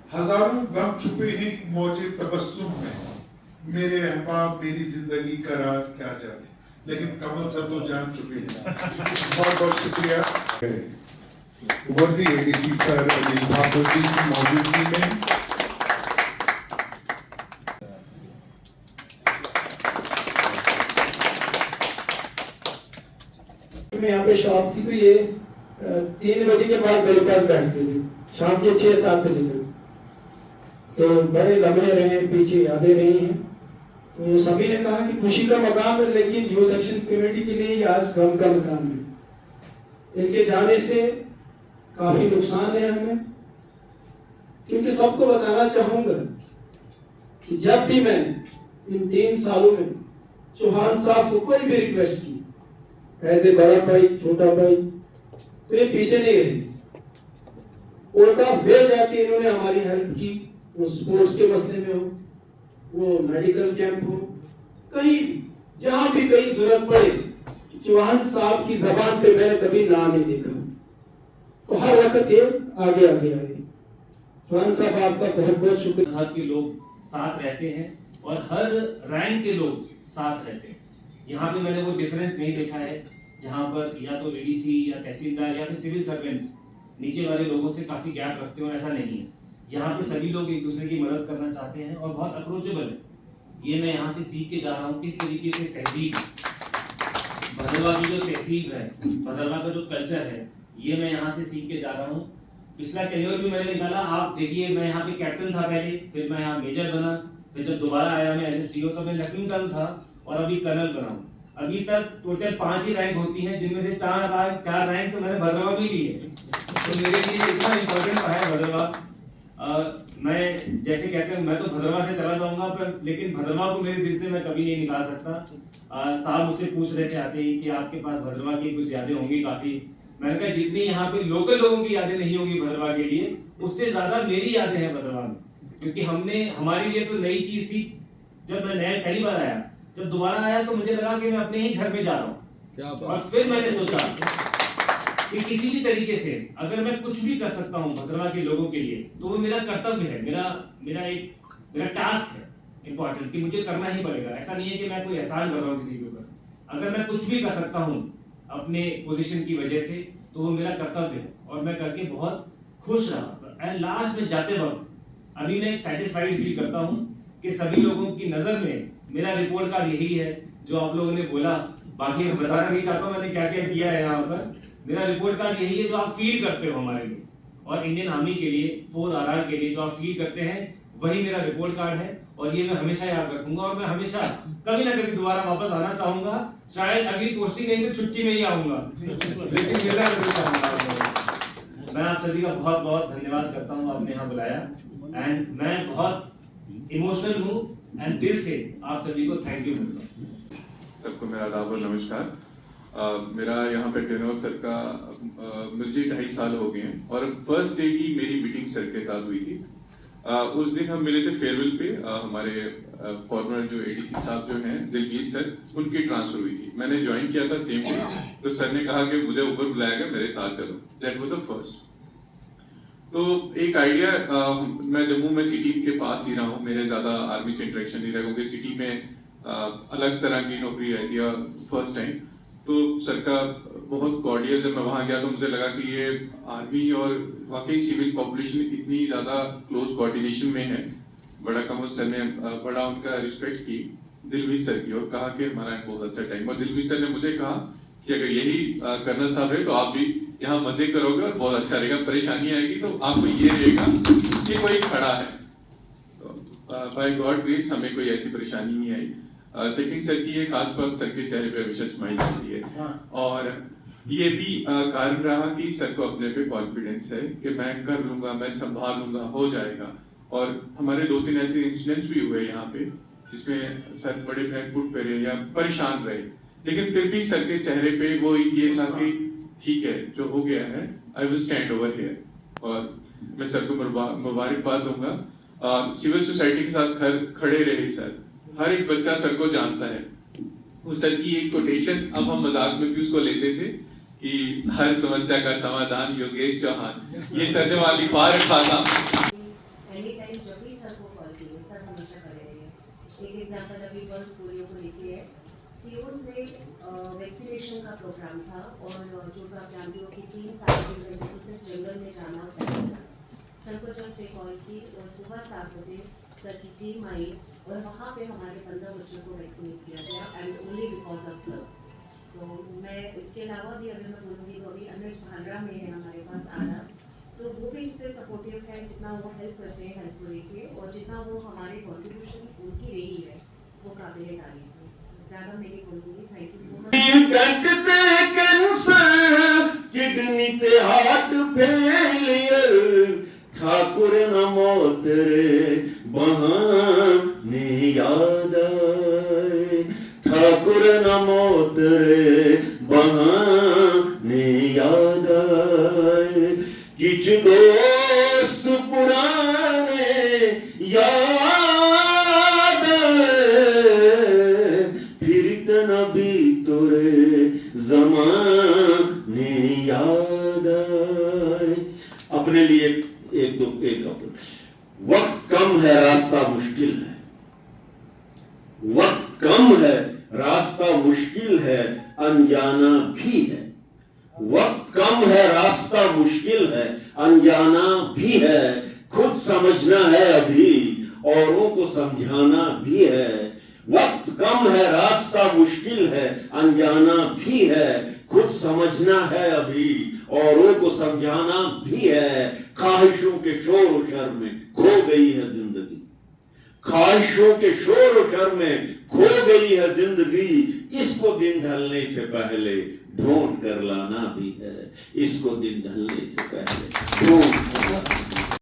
हजारों गम छुपे हैं मौजे तबस्सुम में, मेरे अहबाब मेरी जिंदगी का राज क्या जाने, लेकिन कमल सर तो जान चुके हैं। बहुत बहुत शुक्रिया। वर्दी एडीसी सर अनिल ठाकुर जी की मौजूदगी में मैं यहाँ पे शॉप थी तो ये 3 बजे के बाद मेरे पास बैठते थे, शाम के 6-7 बजे तक। तो बड़े लम्हे रहे, पीछे यादें रही हैं। तो सभी ने कहा कि खुशी का मकाम है, लेकिन यूथ एक्शन कमेटी के लिए आज गम का मकाम है। इनके जाने से काफी नुकसान है हमें, क्योंकि सबको बताना चाहूंगा कि जब भी मैंने इन 3 सालों में चौहान साहब को कोई भी रिक्वेस्ट की, ऐसे बड़ा भाई छोटा भाई, तो ये पीछे नहीं रहे। उल्टा वे जाके इन्होंने हमारी हेल्प की, वो स्पोर्ट्स के मसले में हो, वो मेडिकल कैंप हो, कहीं भी जहां भी कहीं जरूरत पड़े, चौहान साहब की जबान पे मैंने कभी नाम नहीं देखा। तो हर वक्त ये आगे आगे आगे। चौहान साहब आपका बहुत बहुत शुक्रिया। साथ के लोग साथ रहते हैं और हर रैंक के लोग साथ रहते हैं। यहाँ पे मैंने वो डिफरेंस नहीं देखा है जहाँ पर या तो एडीसी या तहसीलदार या फिर सिविल सर्वेंट्स नीचे वाले लोगों से काफी गैप रखते हो, ऐसा नहीं है। यहाँ पे सभी लोग एक दूसरे की मदद करना चाहते हैं और बहुत अप्रोचेबल है। ये मैं यहाँ से सीख के जा रहा हूँ किस तरीके से तहजीब, भदरवा की जो तहजीब है, भदरवा का जो कल्चर है, ये मैं यहाँ से सीख के जा रहा हूँ। पिछला टेन्योर भी मैंने निकाला। आप देखिए, मैं यहाँ पे कैप्टन था पहले, फिर मैं यहाँ मेजर बना, फिर जब दोबारा आया मैं एज ए सीओ तो मैं लेफ्टिनेंट था और अभी कर्नल बना हूँ। अभी तक टोटल 5 ही रैंक होती हैं, जिनमें से 4 रैंक तो मैंने भदरवा भी ली है। तो मेरे लिए इतना इम्पोर्टेंट है भदरवा। मैं जैसे कहते हैं मैं तो भदरवा से चला जाऊंगा, पर लेकिन भदरवा को मेरे दिल से मैं कभी नहीं निकाल सकता। साहब मुझसे पूछ रहे थे आते ही कि आपके पास भदरवा की कुछ यादें होंगी काफी। मैंने कहा जितनी यहाँ पे लोकल लोगों की यादें नहीं होंगी भदरवा के लिए, उससे ज्यादा मेरी यादें हैं भदरवा में, क्योंकि हमारे लिए तो नई चीज थी। जब मैं पहली बार आया, जब दोबारा आया तो मुझे लगा कि मैं अपने ही घर में जा रहा हूँ। और फिर मैंने सोचा कि किसी भी तरीके से अगर मैं कुछ भी कर सकता हूँ भदरवा के लोगों के लिए, तो वो मेरा कर्तव्य है, मेरा टास्क है इम्पोर्टेंट, कि मुझे करना ही पड़ेगा। ऐसा नहीं है कि मैं कोई एहसान कर रहा हूँ किसी के ऊपर। अगर मैं कुछ भी कर सकता हूँ अपने पोजीशन की वजह से, तो वो मेरा कर्तव्य है और मैं करके बहुत खुश रहा। एंड लास्ट में जाते वक्त अभी मैं एक सेटिस्फाइड फील करता हूँ कि सभी लोगों की नजर में मेरा रिपोर्ट कार्ड यही है जो आप लोगों ने बोला। बाकी मैं बताना नहीं चाहता मैंने क्या क्या किया है यहाँ पर। मेरा रिपोर्ट कार्ड यही है जो आप फील करते हो हमारे लिए, और इंडियन आर्मी के लिए, 4RR के लिए जो आप फील करते हैं, वही मेरा रिपोर्ट कार्ड है। और ये मैं हमेशा याद रखूंगा और मैं हमेशा कभी ना कभी दोबारा वापस आना चाहूंगा। शायद अगली पोस्टिंग नहीं तो छुट्टी में ही आऊंगा, लेकिन मिलना जरूर चाहूंगा। मैं आप सभी का बहुत बहुत धन्यवाद करता हूँ, आपने यहाँ बुलाया। एंड मैं बहुत इमोशनल हूँ एंड दिल से आप सभी को थैंक यू बोलता हूँ। सबको मेरा आदाब और नमस्कार। मेरा यहाँ पे टेनोर सर का मुझे 2.5 साल हो गए हैं और फर्स्ट डे ही मेरी मीटिंग सर के साथ हुई थी। उस दिन हम मिले थे फेयरवेल पे। हमारे फॉर्मर जो एडीसी साहब जो हैं दिलवीर सर, उनकी ट्रांसफर हुई थी। मैंने ज्वाइन किया था सेम डे, तो सर ने कहा कि मुझे ऊपर बुलाया गया, मेरे साथ चलो। That was the first. तो एक आइडिया, मैं जम्मू में सिटी के पास ही रहा हूँ, मेरे ज्यादा आर्मी से इंटरेक्शन नहीं रहा, क्योंकि सिटी में अलग तरह की नौकरी रहती है फर्स्ट टाइम। तो सर का बहुत कॉर्डियल, जब मैं वहाँ गया तो मुझे लगा कि ये आर्मी और वाकई सिविल पॉपुलेशन इतनी ज़्यादा क्लोज कोऑर्डिनेशन में है। बड़ा कमल सर ने बड़ा उनका रिस्पेक्ट की दिलवीर सर की, और कहा कि हमारा बहुत अच्छा टाइम। और दिलवीर सर ने मुझे कहा कि अगर यही कर्नल साहब रहे तो आप भी यहाँ मजे करोगे और बहुत अच्छा रहेगा, परेशानी आएगी तो आपको ये रहेगा कि कोई खड़ा है। तो बाय गॉड ग्रेस हमें कोई ऐसी परेशानी नहीं आई। सेकंड सर की एक खास बात, सर के चेहरे पे हमेशा स्माइल आती है। और ये भी कारण रहा कि सर को अपने पे कॉन्फिडेंस है कि मैं कर लूंगा, मैं संभाल लूंगा, हो जाएगा। और हमारे 2-3 ऐसे इंसिडेंट्स भी हुए यहाँ पे जिसमें सर बड़े बैकफुट पे रहे या परेशान रहे, लेकिन फिर भी सर के चेहरे पे वो ये था कि ठीक है, जो हो गया है, I will stand over here. और मैं सर को मुबारकबाद दूंगा। सिविल सोसाइटी के साथ खड़े रहे सर। हर एक बच्चा सर को जानता है। वो सर की एक कोटेशन, अब हम मजाक में भी उसको लेते थे कि हर समस्या का समाधान योगेश चौहान, ये सर ने वहां लिखवा रखा था। हमेशा खड़े रहिए। एक एग्जाम्पल अभी पल्स पोलियो को लेके है, सीओस में वैक्सीनेशन का प्रोग्राम था और जो आप जानते हो कि 3 साल के लड़के को सिर्फ जंगल में जाना होता था। सर को जस्ट एक कॉल की और सुबह 7 बजे सर की टीम आई और वहाँ पे हमारे 15 बच्चों को वैक्सीनेट किया गया and only because of sir. तो मैं इसके अलावा भी अगर मैं बोलूँगी तो अभी अनुज भांडरा में है हमारे पास आना, तो वो भी जितने सपोर्टिव है, जितना वो हेल्प करते हैं हेल्प को लेके और जितना वो हमारे कॉन्ट्रीब्यूशन उनकी रही है वो काबिल तारीफ है। ज़्यादा मैं नहीं बोलूँगी, thank you so much. Cancer kidney ते हार्ट फेलियर ठाकुर नमो तेरे बहाने याद आए, ठाकुर नमो तेरे बहाने याद आए, किछ दोस्त पुराने याद आए, फिर इतना भी तोरे ज़माने याद आए। अपने लिए एक वक्त कम है, रास्ता मुश्किल है, वक्त कम है, रास्ता मुश्किल है, अनजाना भी है, वक्त कम है, रास्ता मुश्किल है, अनजाना भी है, खुद समझना है अभी औरों को समझाना भी है। वक्त कम है, रास्ता मुश्किल है, अनजाना भी है, खुद समझना है अभी औरों को समझाना भी है। ख्वाहिशों के शोर शर में खो गई है जिंदगी, ख्वाहिशों के शोर शर में खो गई है जिंदगी, इसको दिन ढलने से पहले ढूंढ कर लाना भी है, इसको दिन ढलने से पहले ढूंढ कर लाना।